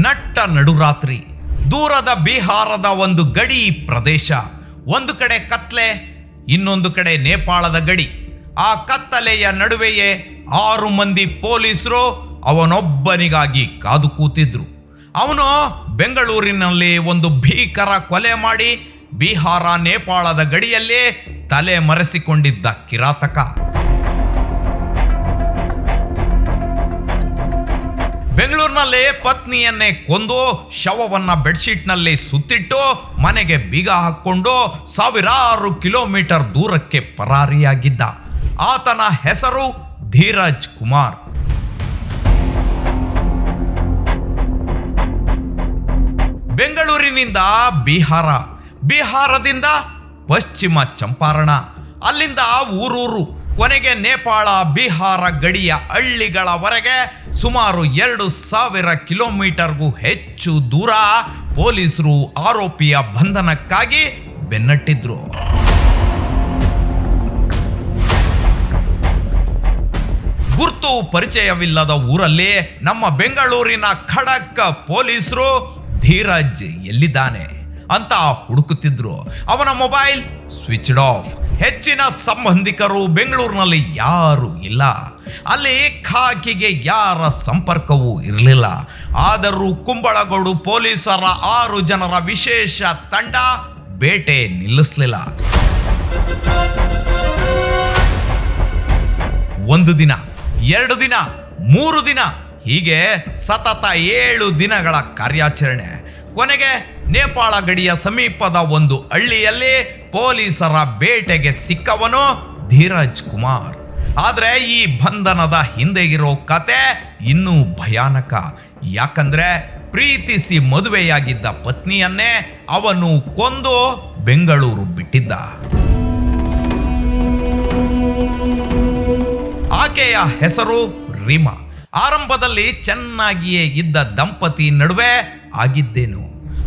ನಟ್ಟ ನಡುರಾತ್ರಿ ದೂರದ ಬಿಹಾರದ ಒಂದು ಗಡಿ ಪ್ರದೇಶ. ಒಂದು ಕಡೆ ಕತ್ಲೆ, ಇನ್ನೊಂದು ಕಡೆ ನೇಪಾಳದ ಗಡಿ. ಆ ಕತ್ತಲೆಯ ನಡುವೆಯೇ 6 ಮಂದಿ ಪೊಲೀಸರು ಅವನೊಬ್ಬನಿಗಾಗಿ ಕಾದು ಕೂತಿದ್ರು. ಅವನು ಬೆಂಗಳೂರಿನಲ್ಲಿ ಒಂದು ಭೀಕರ ಕೊಲೆ ಮಾಡಿ ಬಿಹಾರ ನೇಪಾಳದ ಗಡಿಯಲ್ಲೇ ತಲೆ ಮರೆಸಿಕೊಂಡಿದ್ದ ಕಿರಾತಕ. ಬೆಂಗಳೂರಿನಲ್ಲಿ ಪತ್ನಿಯನ್ನೇ ಕೊಂದು ಶವವನ್ನ ಬೆಡ್ಶೀಟ್ನಲ್ಲಿ ಸುತ್ತಿಟ್ಟು ಮನೆಗೆ ಬೀಗ ಹಾಕೊಂಡು ಸಾವಿರಾರು ಕಿಲೋಮೀಟರ್ ದೂರಕ್ಕೆ ಪರಾರಿಯಾಗಿದ್ದ ಆತನ ಹೆಸರು ಧೀರಜ್ ಕುಮಾರ್. ಬೆಂಗಳೂರಿನಿಂದ ಬಿಹಾರ, ಬಿಹಾರದಿಂದ ಪಶ್ಚಿಮ ಚಂಪಾರಣ, ಅಲ್ಲಿಂದ ಊರೂರು, ಕೊನೆಗೆ ನೇಪಾಳ ಬಿಹಾರ ಗಡಿಯ ಹಳ್ಳಿಗಳವರೆಗೆ ಸುಮಾರು 2000 ಕಿಲೋಮೀಟರ್ಗೂ ಹೆಚ್ಚು ದೂರ ಪೊಲೀಸರು ಆರೋಪಿಯ ಬಂಧನಕ್ಕಾಗಿ ಬೆನ್ನಟ್ಟಿದ್ರು. ಗುರ್ತು ಪರಿಚಯವಿಲ್ಲದ ಊರಲ್ಲಿ ನಮ್ಮ ಬೆಂಗಳೂರಿನ ಖಡಕ್ ಪೊಲೀಸರು ಧೀರಜ್ ಎಲ್ಲಿದ್ದಾನೆ ಅಂತ ಹುಡುಕುತ್ತಿದ್ರು. ಅವನ ಮೊಬೈಲ್ ಸ್ವಿಚ್ಡ್ ಆಫ್. ಹೆಚ್ಚಿನ ಸಂಬಂಧಿಕರು ಬೆಂಗಳೂರಿನಲ್ಲಿ ಯಾರೂ ಇಲ್ಲ. ಅಲ್ಲಿ ಖಾಕಿಗೆ ಯಾರ ಸಂಪರ್ಕವೂ ಇರಲಿಲ್ಲ. ಆದರೂ ಕುಂಬಳಗೋಡು ಪೊಲೀಸರ 6 ಜನರ ವಿಶೇಷ ತಂಡ ಬೇಟೆ ನಿಲ್ಲಿಸಲಿಲ್ಲ. 1 ದಿನ, 2 ದಿನ, 3 ದಿನ, ಹೀಗೆ ಸತತ 7 ದಿನಗಳ ಕಾರ್ಯಾಚರಣೆ. ಕೊನೆಗೆ ನೇಪಾಳ ಗಡಿಯ ಸಮೀಪದ ಒಂದು ಹಳ್ಳಿಯಲ್ಲಿ ಪೊಲೀಸರ ಬೇಟೆಗೆ ಸಿಕ್ಕವನು ಧೀರಜ್ ಕುಮಾರ್. ಆದರೆ ಈ ಬಂಧನದ ಹಿಂದೆ ಇರೋ ಕತೆ ಇನ್ನೂ ಭಯಾನಕ. ಯಾಕಂದ್ರೆ ಪ್ರೀತಿಸಿ ಮದುವೆಯಾಗಿದ್ದ ಪತ್ನಿಯನ್ನೇ ಅವನು ಕೊಂದು ಬೆಂಗಳೂರು ಬಿಟ್ಟಿದ್ದ. ಆಕೆಯ ಹೆಸರು ರೀಮಾ. ಆರಂಭದಲ್ಲಿ ಚೆನ್ನಾಗಿಯೇ ಇದ್ದ ದಂಪತಿ ನಡುವೆ ಆಗಿದ್ದೇನು.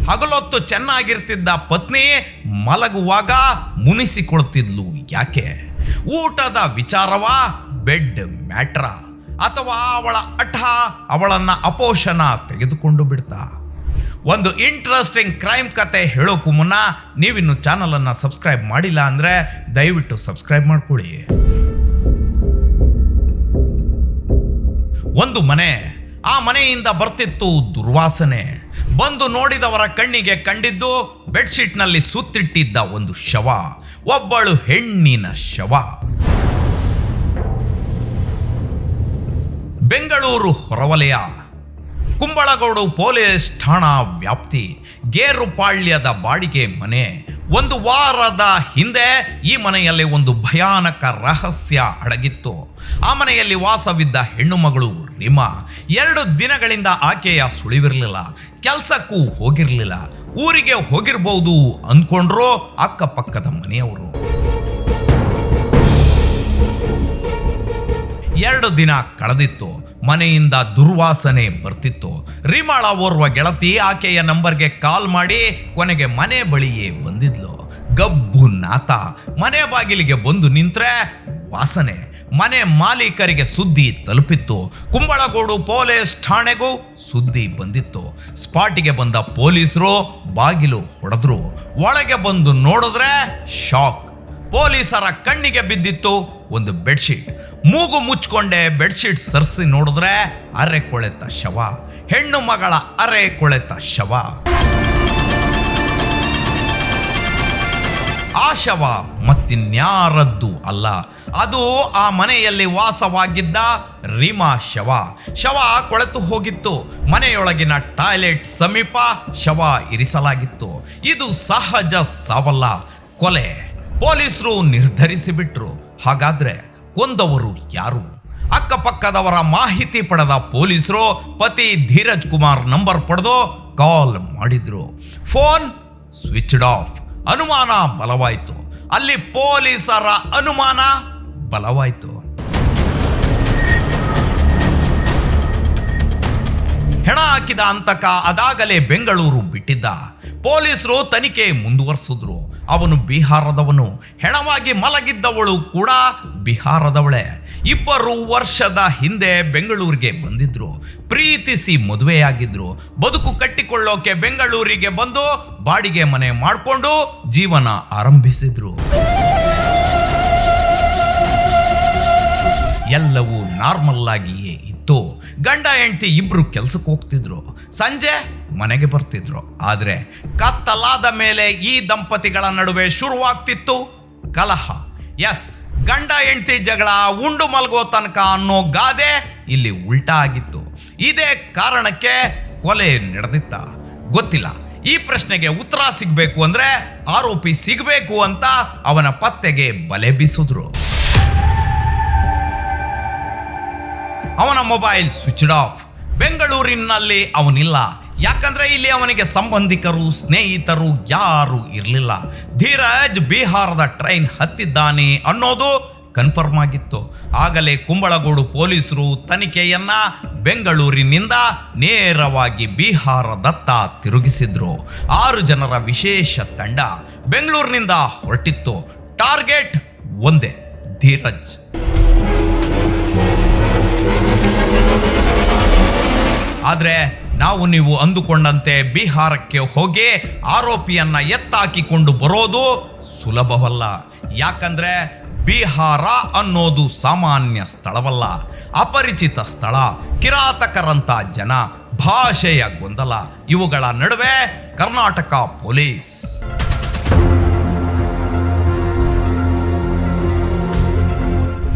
ಹಗಲೊತ್ತು ಚೆನ್ನಾಗಿರ್ತಿದ್ದ ಪತ್ನಿ ಮಲಗುವಾಗ ಮುನಿಸಿಕೊಳ್ತಿದ್ಲು. ಯಾಕೆ? ಊಟದ ವಿಚಾರವ, ಬೆಡ್ ಮ್ಯಾಟ್ರ, ಅಥವಾ ಅವಳ ಹಠ ಅವಳನ್ನ ಅಪೋಷಣ ತೆಗೆದುಕೊಂಡು ಬಿಡ್ತಾ. ಒಂದು ಇಂಟ್ರೆಸ್ಟಿಂಗ್ ಕ್ರೈಮ್ ಕತೆ ಹೇಳೋಕ್ಕೂ ಮುನ್ನ ನೀವಿನ್ನು ಚಾನಲನ್ನು ಸಬ್ಸ್ಕ್ರೈಬ್ ಮಾಡಿಲ್ಲ ಅಂದರೆ ದಯವಿಟ್ಟು ಸಬ್ಸ್ಕ್ರೈಬ್ ಮಾಡ್ಕೊಳ್ಳಿ. ಒಂದು ಮನೆ, ಆ ಮನೆಯಿಂದ ಬರ್ತಿತ್ತು ದುರ್ವಾಸನೆ. ಬಂದು ನೋಡಿದವರ ಕಣ್ಣಿಗೆ ಕಂಡಿದ್ದು ಬೆಡ್ಶೀಟ್ನಲ್ಲಿ ಸುತ್ತಿಟ್ಟಿದ್ದ ಒಂದು ಶವ, ಒಬ್ಬಳು ಹೆಣ್ಣಿನ ಶವ. ಬೆಂಗಳೂರು ಹೊರವಲಯ, ಕುಂಬಳಗೋಡು ಪೊಲೀಸ್ ಠಾಣಾ ವ್ಯಾಪ್ತಿ, ಗೇರುಪಾಳ್ಯದ ಬಾಡಿಗೆ ಮನೆ. 1 ವಾರದ ಹಿಂದೆ ಈ ಮನೆಯಲ್ಲಿ ಒಂದು ಭಯಾನಕ ರಹಸ್ಯ ಅಡಗಿತ್ತು. ಆ ಮನೆಯಲ್ಲಿ ವಾಸವಿದ್ದ ಹೆಣ್ಣು ಮಗಳು ರೀಮಾ. 2 ದಿನಗಳಿಂದ ಆಕೆಯ ಸುಳಿವಿರಲಿಲ್ಲ. ಕೆಲಸಕ್ಕೂ ಹೋಗಿರಲಿಲ್ಲ. ಊರಿಗೆ ಹೋಗಿರ್ಬೋದು ಅಂದ್ಕೊಂಡ್ರು ಅಕ್ಕಪಕ್ಕದ ಮನೆಯವರು. 2 ದಿನ ಕಳೆದಿತ್ತು. ಮನೆಯಿಂದ ದುರ್ವಾಸನೆ ಬರ್ತಿತ್ತು. ರೀಮಾಳ ಓರ್ವ ಗೆಳತಿ ಆಕೆಯ ನಂಬರ್ಗೆ ಕಾಲ್ ಮಾಡಿ ಕೊನೆಗೆ ಮನೆ ಬಳಿಯೇ ಬಂದಿದ್ಲು. ಗಬ್ಬು ನಾತ. ಮನೆ ಬಾಗಿಲಿಗೆ ಬಂದು ನಿಂತ್ರೆ ವಾಸನೆ. ಮನೆ ಮಾಲೀಕರಿಗೆ ಸುದ್ದಿ ತಲುಪಿತ್ತು. ಕುಂಬಳಗೋಡು ಪೊಲೀಸ್ ಠಾಣೆಗೂ ಸುದ್ದಿ ಬಂದಿತ್ತು. ಸ್ಪಾಟಿಗೆ ಬಂದ ಪೊಲೀಸರು ಬಾಗಿಲು ಹೊಡೆದ್ರು. ಒಳಗೆ ಬಂದು ನೋಡಿದ್ರೆ ಶಾಕ್. ಪೊಲೀಸರ ಕಣ್ಣಿಗೆ ಬಿದ್ದಿತ್ತು ಒಂದು ಬೆಡ್ಶೀಟ್. ಮೂಗು ಮುಚ್ಕೊಂಡೆ ಬೆಡ್ಶೀಟ್ ಸರಿಸಿ ನೋಡಿದ್ರೆ ಅರೆ ಕೊಳೆತ ಶವ. ಹೆಣ್ಣು ಮಗಳ ಅರೆ ಕೊಳೆತ ಶವ. ಆ ಶವ ಮತ್ತಿನ್ಯಾರದ್ದು ಅಲ್ಲ, ಅದು ಆ ಮನೆಯಲ್ಲಿ ವಾಸವಾಗಿದ್ದ ರೀಮಾ ಶವ. ಶವ ಕೊಳೆತು ಹೋಗಿತ್ತು. ಮನೆಯೊಳಗಿನ ಟಾಯ್ಲೆಟ್ ಸಮೀಪ ಶವ ಇರಿಸಲಾಗಿತ್ತು. ಇದು ಸಹಜ ಸಾವಲ್ಲ, ಕೊಲೆ. ಪೊಲೀಸರು ನಿರ್ಧರಿಸಿಬಿಟ್ರು. ಹಾಗಾದ್ರೆ ಕೊಂದವರು ಯಾರು? ಅಕ್ಕಪಕ್ಕದವರ ಮಾಹಿತಿ ಪಡೆದ ಪೊಲೀಸರು ಪತಿ ಧೀರಜ್ ಕುಮಾರ್ ನಂಬರ್ ಪಡೆದು ಕಾಲ್ ಮಾಡಿದ್ರು. Phone switched off. ಅನುಮಾನ ಬಲವಾಯಿತು. ಅಲ್ಲಿ ಪೊಲೀಸರ ಅನುಮಾನ ಬಲವಾಯಿತು. ಹೆಣ ಹಾಕಿದ ಅಂತಕ ಅದಾಗಲೇ ಬೆಂಗಳೂರು ಬಿಟ್ಟಿದ್ದ. ಪೊಲೀಸರು ತನಿಖೆ ಮುಂದುವರಿಸಿದ್ರು. ಅವನು ಬಿಹಾರದವನು, ಹೆಣವಾಗಿ ಮಲಗಿದ್ದವಳು ಕೂಡ ಬಿಹಾರದವಳೆ. ಇಬ್ಬರು ವರ್ಷದ ಹಿಂದೆ ಬೆಂಗಳೂರಿಗೆ ಬಂದಿದ್ರು, ಪ್ರೀತಿಸಿ ಮದುವೆಯಾಗಿದ್ರು. ಬದುಕು ಕಟ್ಟಿಕೊಳ್ಳೋಕೆ ಬೆಂಗಳೂರಿಗೆ ಬಂದು ಬಾಡಿಗೆ ಮನೆ ಮಾಡಿಕೊಂಡು ಜೀವನ ಆರಂಭಿಸಿದ್ರು. ಎಲ್ಲವೂ ನಾರ್ಮಲ್ ಆಗಿಯೇ ಇತ್ತು. ಗಂಡ ಹೆಂಡತಿ ಇಬ್ರು ಕೆಲ್ಸಕ್ಕೆ ಹೋಗ್ತಿದ್ರು, ಸಂಜೆ ಮನೆಗೆ ಬರ್ತಿದ್ರು. ಆದ್ರೆ ಕತ್ತಲಾದ ಮೇಲೆ ಈ ದಂಪತಿಗಳ ನಡುವೆ ಶುರುವಾಗ್ತಿತ್ತು ಕಲಹ. ಎಸ್, ಗಂಡ ಹೆಂಡತಿ ಜಗಳ ಉಂಡು ಮಲಗೋ ತನಕ ಅನ್ನೋ ಗಾದೆ ಇಲ್ಲಿ ಉಲ್ಟಾ ಆಗಿತ್ತು. ಇದೇ ಕಾರಣಕ್ಕೆ ಕೊಲೆ ನಡೆದಿತ್ತ ಗೊತ್ತಿಲ್ಲ. ಈ ಪ್ರಶ್ನೆಗೆ ಉತ್ತರ ಸಿಗಬೇಕು ಅಂದ್ರೆ ಆರೋಪಿ ಸಿಗಬೇಕು ಅಂತ ಅವನ ಪತ್ತೆಗೆ ಬಲೆ ಬೀಸಿದ್ರು. ಅವನ ಮೊಬೈಲ್ ಸ್ವಿಚ್ಡ್ ಆಫ್. ಬೆಂಗಳೂರಿನಲ್ಲಿ ಅವನಿಲ್ಲ, ಯಾಕಂದ್ರೆ ಇಲ್ಲಿ ಅವನಿಗೆ ಸಂಬಂಧಿಕರು ಸ್ನೇಹಿತರು ಯಾರು ಇರಲಿಲ್ಲ. ಧೀರಜ್ ಬಿಹಾರದ ಟ್ರೈನ್ ಹತ್ತಿದ್ದಾನೆ ಅನ್ನೋದು ಕನ್ಫರ್ಮ್ ಆಗಿತ್ತು. ಆಗಲೇ ಕುಂಬಳಗೋಡು ಪೊಲೀಸರು ತನಿಖೆಯನ್ನ ಬೆಂಗಳೂರಿನಿಂದ ನೇರವಾಗಿ ಬಿಹಾರದತ್ತ ತಿರುಗಿಸಿದ್ರು. 6 ಜನರ ವಿಶೇಷ ತಂಡ ಬೆಂಗಳೂರಿನಿಂದ ಹೊರಟಿತ್ತು. ಟಾರ್ಗೆಟ್ ಒಂದೇ, ಧೀರಜ್. ಆದ್ರೆ ನಾವು ನೀವು ಅಂದುಕೊಂಡಂತೆ ಬಿಹಾರಕ್ಕೆ ಹೋಗಿ ಆರೋಪಿಯನ್ನ ಎತ್ತಾಕಿಕೊಂಡು ಬರೋದು ಸುಲಭವಲ್ಲ. ಯಾಕಂದ್ರೆ ಬಿಹಾರ ಅನ್ನೋದು ಸಾಮಾನ್ಯ ಸ್ಥಳವಲ್ಲ, ಅಪರಿಚಿತ ಸ್ಥಳ. ಕಿರಾತಕರಂತ ಜನ, ಭಾಷೆಯ ಗೊಂದಲ, ಇವುಗಳ ನಡುವೆ ಕರ್ನಾಟಕ ಪೊಲೀಸ್.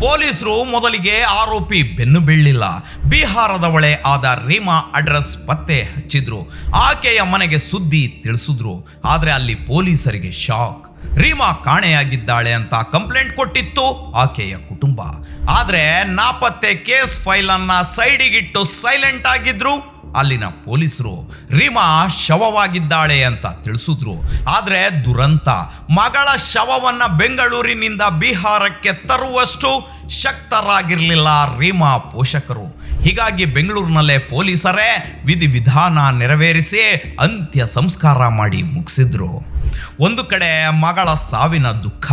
ಪೊಲೀಸರು ಮೊದಲಿಗೆ ಆರೋಪಿ ಬೆನ್ನು ಬೀಳಲಿಲ್ಲ. ಬಿಹಾರದವಳೆ ಆದ ರೀಮಾ ಅಡ್ರೆಸ್ ಪತ್ತೆ ಹಚ್ಚಿದ್ರು. ಆಕೆಯ ಮನೆಗೆ ಸುದ್ದಿ ತಿಳಿಸಿದ್ರು. ಆದ್ರೆ ಅಲ್ಲಿ ಪೊಲೀಸರಿಗೆ ಶಾಕ್. ರೀಮಾ ಕಾಣೆಯಾಗಿದ್ದಾಳೆ ಅಂತ ಕಂಪ್ಲೇಂಟ್ ಕೊಟ್ಟಿತ್ತು ಆಕೆಯ ಕುಟುಂಬ. ಆದ್ರೆ ನಾಪತ್ತೆ ಕೇಸ್ ಫೈಲ್ ಅನ್ನ ಸೈಡಿಗಿಟ್ಟು ಸೈಲೆಂಟ್ ಆಗಿದ್ರು ಅಲ್ಲಿನ ಪೊಲೀಸರು. ರೀಮಾ ಶವವಾಗಿದ್ದಾಳೆ ಅಂತ ತಿಳಿಸಿದ್ರು. ಆದ್ರೆ ದುರಂತ, ಮಗಳ ಶವವನ್ನ ಬೆಂಗಳೂರಿನಿಂದ ಬಿಹಾರಕ್ಕೆ ತರುವಷ್ಟು ಶಕ್ತರಾಗಿರ್ಲಿಲ್ಲ ರೀಮಾ ಪೋಷಕರು. ಹೀಗಾಗಿ ಬೆಂಗಳೂರಿನಲ್ಲೇ ಪೊಲೀಸರೇ ವಿಧಿವಿಧಾನ ನೆರವೇರಿಸಿ ಅಂತ್ಯ ಸಂಸ್ಕಾರ ಮಾಡಿ ಮುಗಿಸಿದ್ರು. ಒಂದು ಕಡೆ ಮಗಳ ಸಾವಿನ ದುಃಖ,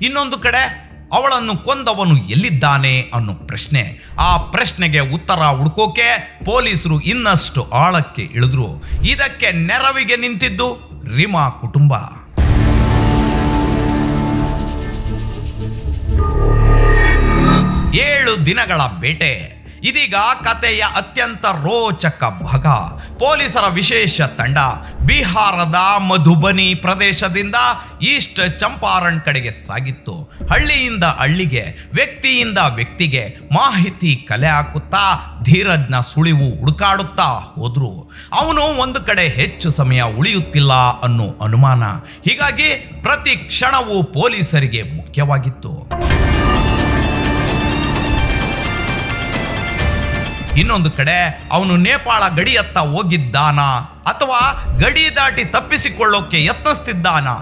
ಇನ್ನೊಂದು ಕಡೆ ಅವಳನ್ನು ಕೊಂದವನು ಎಲ್ಲಿದ್ದಾನೆ ಅನ್ನೋ ಪ್ರಶ್ನೆ. ಆ ಪ್ರಶ್ನೆಗೆ ಉತ್ತರ ಹುಡ್ಕೋಕೆ ಪೊಲೀಸರು ಇನ್ನಷ್ಟು ಆಳಕ್ಕೆ ಇಳಿದ್ರು. ಇದಕ್ಕೆ ನೆರವಿಗೆ ನಿಂತಿದ್ದು ರೀಮಾ ಕುಟುಂಬ. 7 ದಿನಗಳ ಬೇಟೆ. ಇದೀಗ ಕಥೆಯ ಅತ್ಯಂತ ರೋಚಕ ಭಾಗ. ಪೊಲೀಸರ ವಿಶೇಷ ತಂಡ ಬಿಹಾರದ ಮಧುಬನಿ ಪ್ರದೇಶದಿಂದ ಈಸ್ಟ್ ಚಂಪಾರಣ್ ಕಡೆಗೆ ಸಾಗಿತ್ತು. ಹಳ್ಳಿಯಿಂದ ಹಳ್ಳಿಗೆ, ವ್ಯಕ್ತಿಯಿಂದ ವ್ಯಕ್ತಿಗೆ ಮಾಹಿತಿ ಕಲೆ ಹಾಕುತ್ತಾ ಧೀರಜ್ನ ಸುಳಿವು ಹುಡುಕಾಡುತ್ತಾ ಹೋದ್ರು. ಅವನು ಒಂದು ಕಡೆ ಹೆಚ್ಚು ಸಮಯ ಉಳಿಯುತ್ತಿಲ್ಲ ಅನ್ನೋ ಅನುಮಾನ. ಹೀಗಾಗಿ ಪ್ರತಿ ಕ್ಷಣವೂ ಪೊಲೀಸರಿಗೆ ಮುಖ್ಯವಾಗಿತ್ತು. ಇನ್ನೊಂದು ಕಡೆ ಅವನು ನೇಪಾಳ ಗಡಿಯತ್ತ ಹೋಗಿದ್ದಾನಾ ಅಥವಾ ಗಡಿ ದಾಟಿ ತಪ್ಪಿಸಿಕೊಳ್ಳೋಕೆ ಯತ್ನಿಸ್ತಿದ್ದಾನಾ?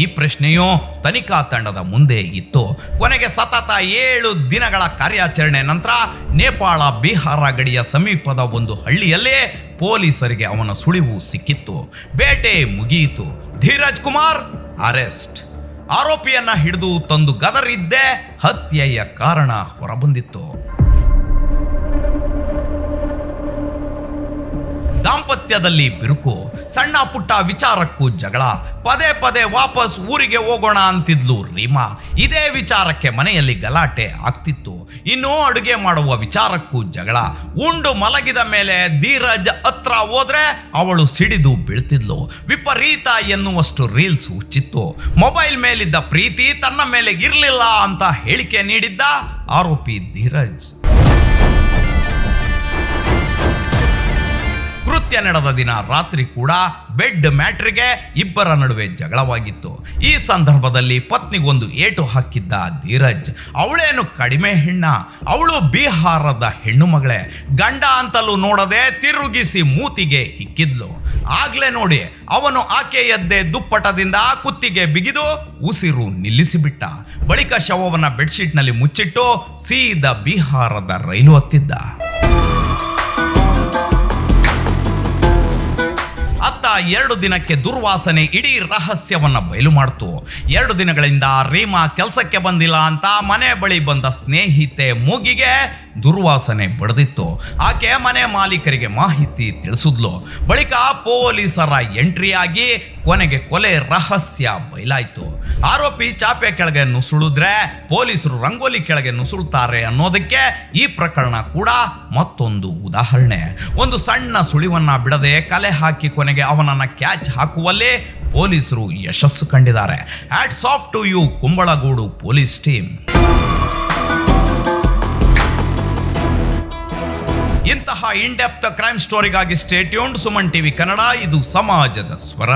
ಈ ಪ್ರಶ್ನೆಯು ತನಿಖಾ ತಂಡದ ಮುಂದೆ ಇತ್ತು. ಕೊನೆಗೆ ಸತತ 7 ದಿನಗಳ ಕಾರ್ಯಾಚರಣೆ ನಂತರ ನೇಪಾಳ ಬಿಹಾರ ಗಡಿಯ ಸಮೀಪದ ಒಂದು ಹಳ್ಳಿಯಲ್ಲೇ ಪೊಲೀಸರಿಗೆ ಅವನ ಸುಳಿವು ಸಿಕ್ಕಿತ್ತು. ಬೇಟೆ ಮುಗಿಯಿತು. ಧೀರಜ್ ಕುಮಾರ್ ಅರೆಸ್ಟ್. ಆರೋಪಿಯನ್ನ ಹಿಡಿದು ತಂದು ಗದರಿದ್ದೇ ಹತ್ಯೆಯ ಕಾರಣ ಹೊರಬಂದಿತ್ತು. ದಾಂಪತ್ಯದಲ್ಲಿ ಬಿರುಕು, ಸಣ್ಣ ಪುಟ್ಟ ವಿಚಾರಕ್ಕೂ ಜಗಳ. ಪದೇ ಪದೇ ವಾಪಸ್ ಊರಿಗೆ ಹೋಗೋಣ ಅಂತಿದ್ಲು ರೀಮಾ. ಇದೇ ವಿಚಾರಕ್ಕೆ ಮನೆಯಲ್ಲಿ ಗಲಾಟೆ ಆಗ್ತಿತ್ತು. ಇನ್ನು ಅಡುಗೆ ಮಾಡುವ ವಿಚಾರಕ್ಕೂ ಜಗಳ. ಉಂಡು ಮಲಗಿದ ಮೇಲೆ ಧೀರಜ್ ಹತ್ರ ಹೋದ್ರೆ ಅವಳು ಸಿಡಿದು ಬೀಳ್ತಿದ್ಲು. ವಿಪರೀತ ಎನ್ನುವಷ್ಟು ರೀಲ್ಸ್ ಹುಚ್ಚಿತ್ತು. ಮೊಬೈಲ್ ಮೇಲಿದ್ದ ಪ್ರೀತಿ ತನ್ನ ಮೇಲೆ ಇರಲಿಲ್ಲ ಅಂತ ಹೇಳಿಕೆ ನೀಡಿದ್ದ ಆರೋಪಿ ಧೀರಜ್. ಕೃತ್ಯ ನಡೆದ ದಿನ ರಾತ್ರಿ ಕೂಡ ಬೆಡ್ ಮ್ಯಾಟ್ರಿಗೆ ಇಬ್ಬರ ನಡುವೆ ಜಗಳವಾಗಿತ್ತು. ಈ ಸಂದರ್ಭದಲ್ಲಿ ಪತ್ನಿಗೊಂದು ಏಟು ಹಾಕಿದ್ದ ಧೀರಜ್. ಅವಳೇನು ಕಡಿಮೆ ಹೆಣ್ಣ, ಅವಳು ಬಿಹಾರದ ಹೆಣ್ಣು ಮಗಳೇ. ಗಂಡ ಅಂತಲೂ ನೋಡದೆ ತಿರುಗಿಸಿ ಮೂತಿಗೆ ಹಿಕ್ಕಿದ್ಲು. ಆಗ್ಲೇ ನೋಡಿ ಅವನು ಆಕೆಯದ್ದೇ ದುಪ್ಪಟದಿಂದ ಕುತ್ತಿಗೆ ಬಿಗಿದು ಉಸಿರು ನಿಲ್ಲಿಸಿಬಿಟ್ಟ. ಬಳಿಕ ಶವವನ್ನ ಬೆಡ್ಶೀಟ್ನಲ್ಲಿ ಮುಚ್ಚಿಟ್ಟು ಸೀದಾ ಬಿಹಾರದ ರೈಲು ಹತ್ತಿದ್ದ. ಅತ್ತ 2 ದಿನಕ್ಕೆ ದುರ್ವಾಸನೆ ಇಡೀ ರಹಸ್ಯವನ್ನ ಬಯಲು ಮಾಡ್ತು. 2 ದಿನಗಳಿಂದ ರೀಮಾ ಕೆಲಸಕ್ಕೆ ಬಂದಿಲ್ಲ ಅಂತ ಮನೆ ಬಳಿ ಬಂದ ಸ್ನೇಹಿತೆ ಮೂಗಿಗೆ ದುರ್ವಾಸನೆ ಬಡ್ದಿತ್ತು. ಆಕೆ ಮನೆ ಮಾಲೀಕರಿಗೆ ಮಾಹಿತಿ ತಿಳಿಸಿದ್ಲು. ಬಳಿಕ ಪೊಲೀಸರ ಎಂಟ್ರಿ ಆಗಿ ಕೊನೆಗೆ ಕೊಲೆ ರಹಸ್ಯ ಬಯಲಾಯ್ತು. ಆರೋಪಿ ಚಾಪೆ ಕೆಳಗೆ ನುಸುಳಿದ್ರೆ ಪೊಲೀಸರು ರಂಗೋಲಿ ಕೆಳಗೆ ನುಸುಳ್ತಾರೆ ಅನ್ನೋದಕ್ಕೆ ಈ ಪ್ರಕರಣ ಕೂಡ ಮತ್ತೊಂದು ಉದಾಹರಣೆ. ಒಂದು ಸಣ್ಣ ಸುಳಿವನ್ನ ಬಿಡದೆ ಕಲೆ ಹಾಕಿ ಕೊನೆಗೆ ಅವನನ್ನ ಕ್ಯಾಚ್ ಹಾಕುವಲ್ಲಿ ಪೊಲೀಸರು ಯಶಸ್ಸು ಕಂಡಿದ್ದಾರೆ. Hats off to you Kumbalgodu police team. ಇಂತಹ ಇನ್ ಡೆಪ್ತ್ ಕ್ರೈಮ್ ಸ್ಟೋರಿಗಾಗಿ stay tuned. Suman TV Kannada, ಇದು ಸಮಾಜದ ಸ್ವರ.